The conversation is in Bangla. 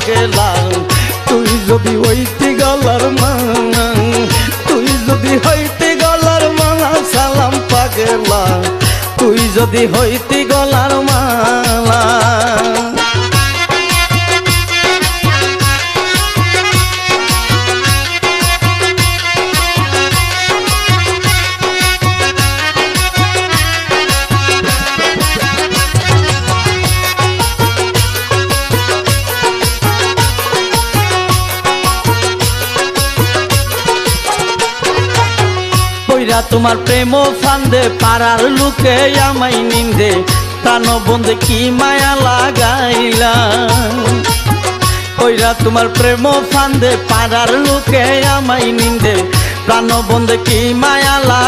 পাগলা তুই যদি হইতি গলার মালা তুই যদি হইতি গলার মালা সালাম পাগলা তুই যদি হইতি গলার মালা তোমার প্রেম ফান্দে পাড়ার লোকে আমায় নিন্দে প্রাণ বন্ধে কি মায়া লাগাইলা ওইরা তোমার প্রেম ফান্দে পাড়ার লোকে আমায় নিন্দে প্রাণ বন্ধে কি মায়া লাগাইলা